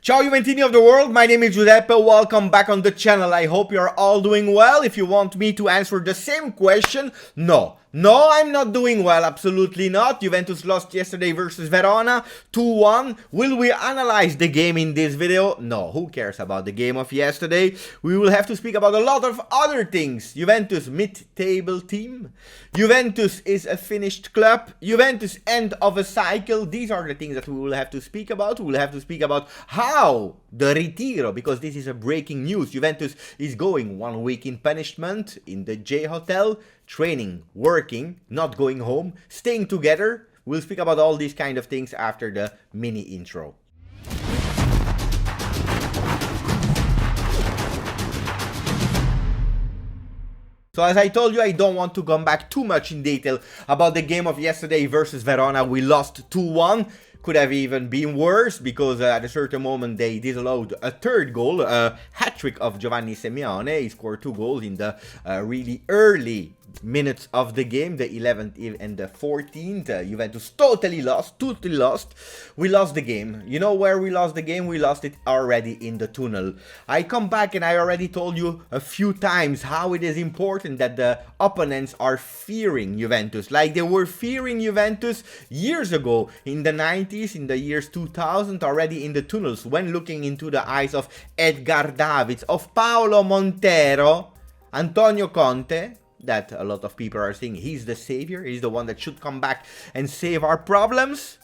Ciao Juventini of the world, my name is Giuseppe, welcome back on the channel. I hope you are all doing well. If you want me to answer the same question, no, I'm not doing well, absolutely not. Juventus lost yesterday versus Verona, 2-1. Will we analyze the game in this video? No, who cares about the game of yesterday? We will have to speak about a lot of other things. Juventus mid-table team. Juventus is a finished club. Juventus end of a cycle. These are the things that we will have to speak about. We will have to speak about how the Ritiro, because this is a breaking news. Juventus is going 1 week in punishment in the J Hotel. Training, working, not going home, staying together. We'll speak about all these kind of things after the mini intro. So as I told you, I don't want to come back too much in detail about the game of yesterday versus Verona. We lost 2-1. Could have even been worse because at a certain moment they disallowed a third goal, a hat-trick of Giovanni Simeone. He scored 2 goals in the really early minutes of the game, the 11th and the 14th. Juventus totally lost. We lost the game. You know where we lost the game? We lost it already in the tunnel. I come back and I already told you a few times how it is important that the opponents are fearing Juventus, like they were fearing Juventus years ago in the 90s, in the years 2000, already in the tunnels, when looking into the eyes of Edgar Davids, of Paolo Montero, Antonio Conte, that a lot of people are saying he's the savior, he's the one that should come back and save our problems.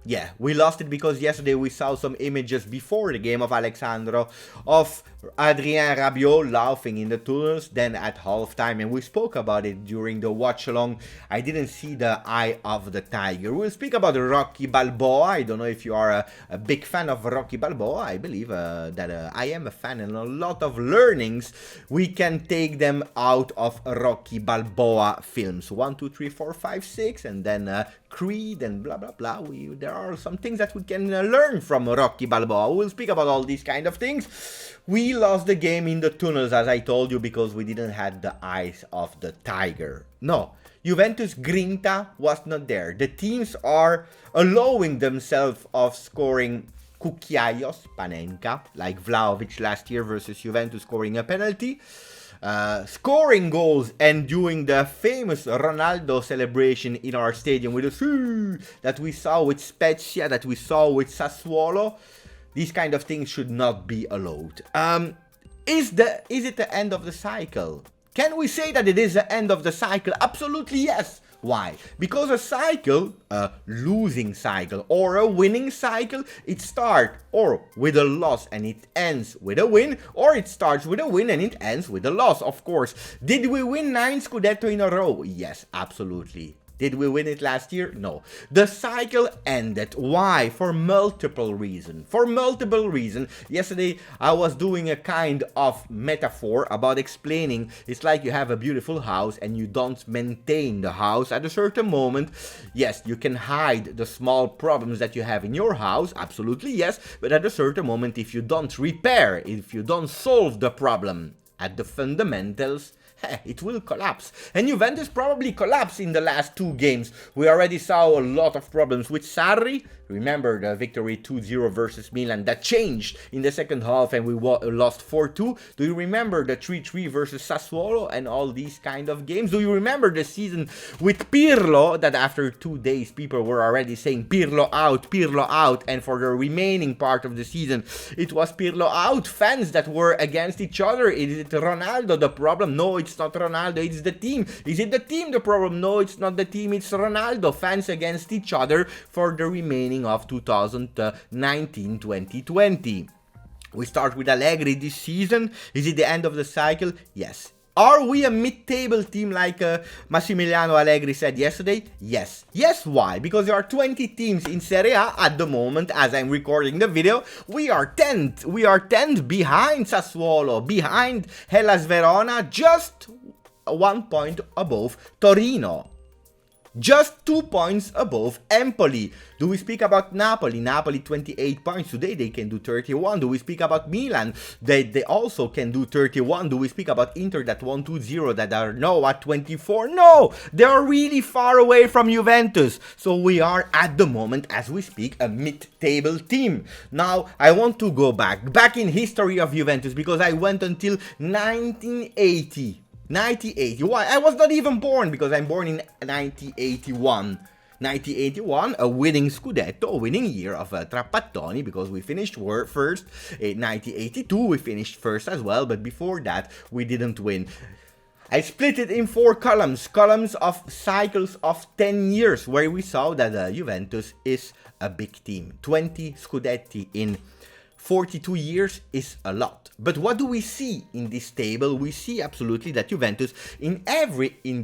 Yeah, we lost it because yesterday we saw some images before the game of Alexandro of Adrien Rabiot laughing in the tunnels, then at halftime, and we spoke about it during the watch-along. I didn't see the eye of the tiger. We'll speak about Rocky Balboa. I don't know if you are a big fan of Rocky Balboa. I believe that I am a fan, and a lot of learnings we can take them out of Rocky Balboa films. 1, 2, 3, 4, 5, 6, and then Creed and blah blah blah. There are some things that we can learn from Rocky Balboa. We'll speak about all these kind of things. We lost the game in the tunnels, as I told you, because we didn't have the eyes of the tiger. No, Juventus Grinta was not there. The teams are allowing themselves of scoring cucchiaios, panenka, like Vlahovic last year versus Juventus scoring a penalty. Scoring goals and doing the famous Ronaldo celebration in our stadium with the that we saw with Spezia, that we saw with Sassuolo. These kind of things should not be allowed. Is it the end of the cycle? Can we say that it is the end of the cycle? Absolutely yes. Why? Because a cycle, a losing cycle or a winning cycle, it starts or with a loss and it ends with a win, or it starts with a win and it ends with a loss, of course. Did we win 9 Scudetto in a row? Yes, absolutely. Did we win it last year? No. The cycle ended. Why? For multiple reasons. Yesterday, I was doing a kind of metaphor about explaining it's like you have a beautiful house and you don't maintain the house. At a certain moment, yes, you can hide the small problems that you have in your house. Absolutely, yes. But at a certain moment, if you don't repair, if you don't solve the problem at the fundamentals, it will collapse. And Juventus probably collapsed in the last 2 games. We already saw a lot of problems with Sarri. Remember the victory 2-0 versus Milan that changed in the second half and we lost 4-2. Do you remember the 3-3 versus Sassuolo and all these kind of games? Do you remember the season with Pirlo, that after 2 days people were already saying Pirlo out, and for the remaining part of the season it was Pirlo out? Fans that were against each other. Is it Ronaldo the problem? No, it's not Ronaldo, it's the team. Is it the team the problem? No, it's not the team, it's Ronaldo. Fans against each other for the remaining of 2019-2020. We start with Allegri this season. Is it the end of the cycle? Yes. Are we a mid-table team like Massimiliano Allegri said yesterday? Yes. Yes, why? Because there are 20 teams in Serie A at the moment as I'm recording the video. We are 10th. We are 10th behind Sassuolo, behind Hellas Verona, just 1 point above Torino. just 2 points above Empoli. Do we speak about Napoli? Napoli 28 points. Today they can do 31. Do we speak about Milan? They also can do 31. Do we speak about Inter that won 2-0 that are now at 24? No! They are really far away from Juventus. So we are at the moment, as we speak, a mid-table team. Now I want to go back in history of Juventus, because I went until 1980. 1980. Why? I was not even born, because I'm born in 1981. 1981, a winning Scudetto, a winning year of Trapattoni, because we finished first. In 1982, we finished first as well, but before that, we didn't win. I split it in 4 columns of cycles of 10 years, where we saw that Juventus is a big team. 20 Scudetti in 42 years is a lot. But what do we see in this table? We see absolutely that Juventus in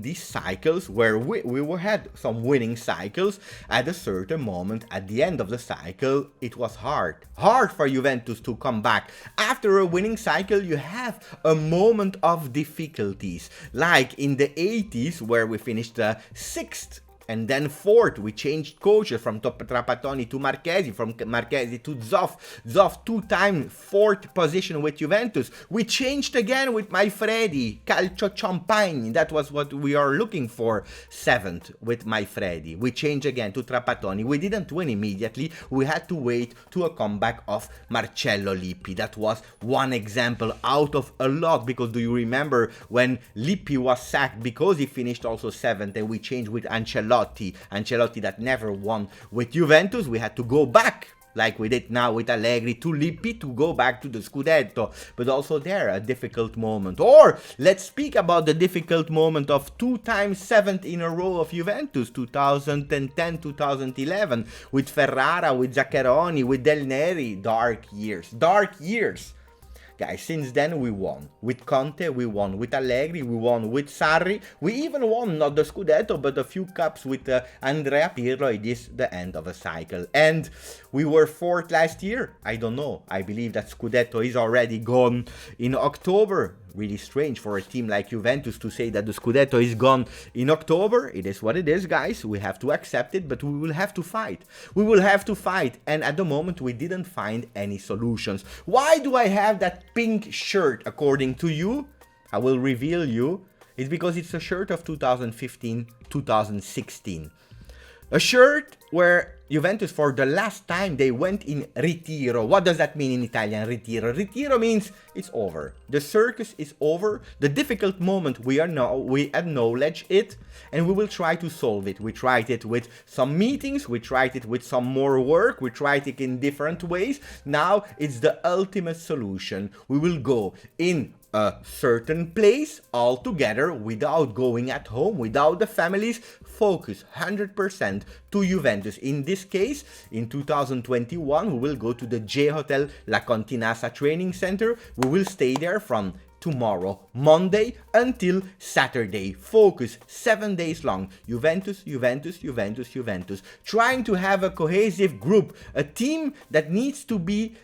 these cycles, where we had some winning cycles, at a certain moment at the end of the cycle, it was hard for Juventus to come back. After a winning cycle, you have a moment of difficulties, like in the 80s, where we finished 6th. And then 4th, we changed coaches from Trapattoni to Marchesi, from Marchesi to Zoff. Zoff 2-time 4th position with Juventus. We changed again with Maifredi, Calcio Champagne. That was what we are looking for. 7th with Maifredi. We changed again to Trapattoni. We didn't win immediately. We had to wait to a comeback of Marcello Lippi. That was one example out of a lot, because do you remember when Lippi was sacked because he finished also 7th, and we changed with Ancelotti that never won with Juventus? We had to go back, like we did now with Allegri, to Lippi, to go back to the Scudetto. But also there, a difficult moment. Or let's speak about the difficult moment of 2-time 7th in a row of Juventus, 2010, 2011, with Ferrara, with Zaccheroni, with Del Neri. Dark years. Guys, since then we won. With Conte, we won. With Allegri, we won. With Sarri, we even won, not the Scudetto, but a few cups with Andrea Pirlo. It is the end of a cycle. And we were 4th last year. I don't know. I believe that Scudetto is already gone in October. Really strange for a team like Juventus to say that the Scudetto is gone in October. It is what it is, guys. We have to accept it, but we will have to fight. And at the moment, we didn't find any solutions. Why do I have that pink shirt, according to you? I will reveal you. It's because it's a shirt of 2015-2016. A shirt where Juventus, for the last time, they went in Ritiro. What does that mean in Italian, Ritiro? Ritiro means it's over. The circus is over. The difficult moment, we acknowledge it, and we will try to solve it. We tried it with some meetings. We tried it with some more work. We tried it in different ways. Now it's the ultimate solution. We will go in a certain place all together, without going at home, without the families. Focus 100% to Juventus. In this case, in 2021, we will go to the J Hotel La Continassa training center. We will stay there from tomorrow, Monday, until Saturday. Focus 7 days long. Juventus. Trying to have a cohesive group, a team that needs to be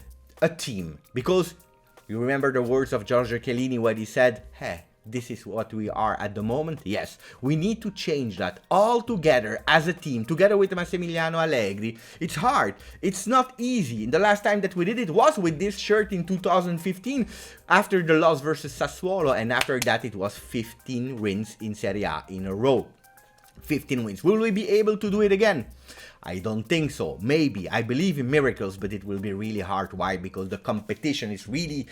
a team. Because you remember the words of Giorgio Chiellini when he said, hey, this is what we are at the moment? Yes, we need to change that all together as a team, together with Massimiliano Allegri. It's hard. It's not easy. The last time that we did it was with this shirt in 2015, after the loss versus Sassuolo, and after that it was 15 wins in Serie A in a row. 15 wins. Will we be able to do it again? I don't think so. Maybe. I believe in miracles, but it will be really hard. Why? Because the competition is really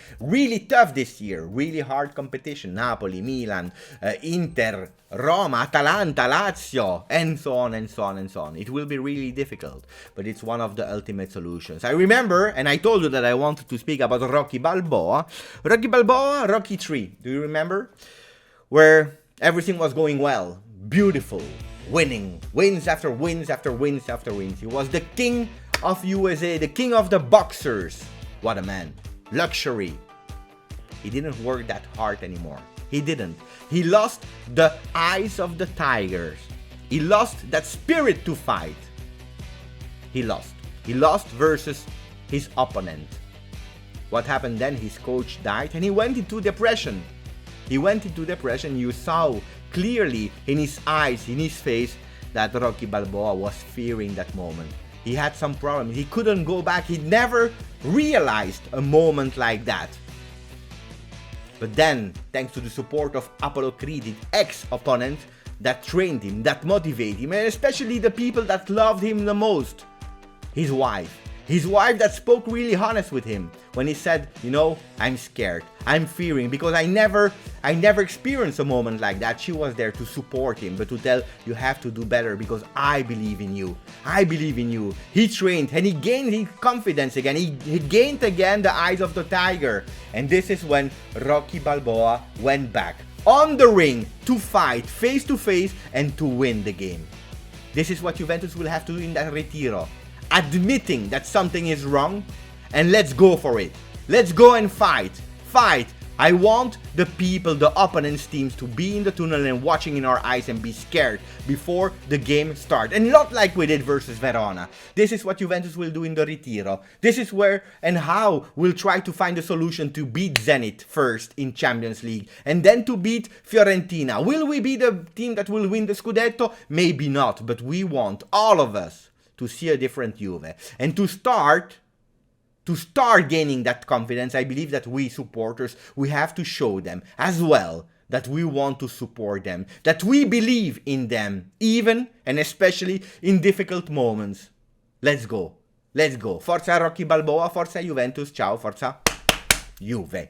tough this year. Really hard competition. Napoli, Milan, Inter, Roma, Atalanta, Lazio, and so on. It will be really difficult, but it's one of the ultimate solutions. I remember, and I told you that I wanted to speak about Rocky Balboa. Rocky 3. Do you remember? Where everything was going well. Beautiful. Winning. Wins after wins after wins after wins. He was the king of USA, the king of the boxers. What a man. Luxury. He didn't work that hard anymore. He didn't. He lost the eyes of the tigers. He lost that spirit to fight. He lost. He lost versus his opponent. What happened then? His coach died and he went into depression. You saw clearly in his eyes, in his face, that Rocky Balboa was fearing that moment. He had some problem. He couldn't go back. He never realized a moment like that. But then, thanks to the support of Apollo Creed, his ex-opponent, that trained him, that motivated him, and especially the people that loved him the most, his wife. His wife that spoke really honest with him when he said, you know, I'm scared, I'm fearing, because I never experienced a moment like that. She was there to support him, but to tell, you have to do better because I believe in you. I believe in you. He trained and he gained his confidence again. He gained again the eyes of the tiger. And this is when Rocky Balboa went back on the ring to fight face to face and to win the game. This is what Juventus will have to do in that Ritiro. Admitting that something is wrong, and let's go for it. Let's go and fight. Fight. I want the people, the opponent's teams, to be in the tunnel and watching in our eyes and be scared before the game starts. And not like we did versus Verona. This is what Juventus will do in the Ritiro. This is where and how we'll try to find a solution to beat Zenit first in Champions League and then to beat Fiorentina. Will we be the team that will win the Scudetto? Maybe not, but we want, all of us, to see a different Juve. And to start gaining that confidence, I believe that we supporters, we have to show them as well that we want to support them, that we believe in them, even and especially in difficult moments. Let's go. Let's go. Forza Rocky Balboa, Forza Juventus, ciao, Forza Juve.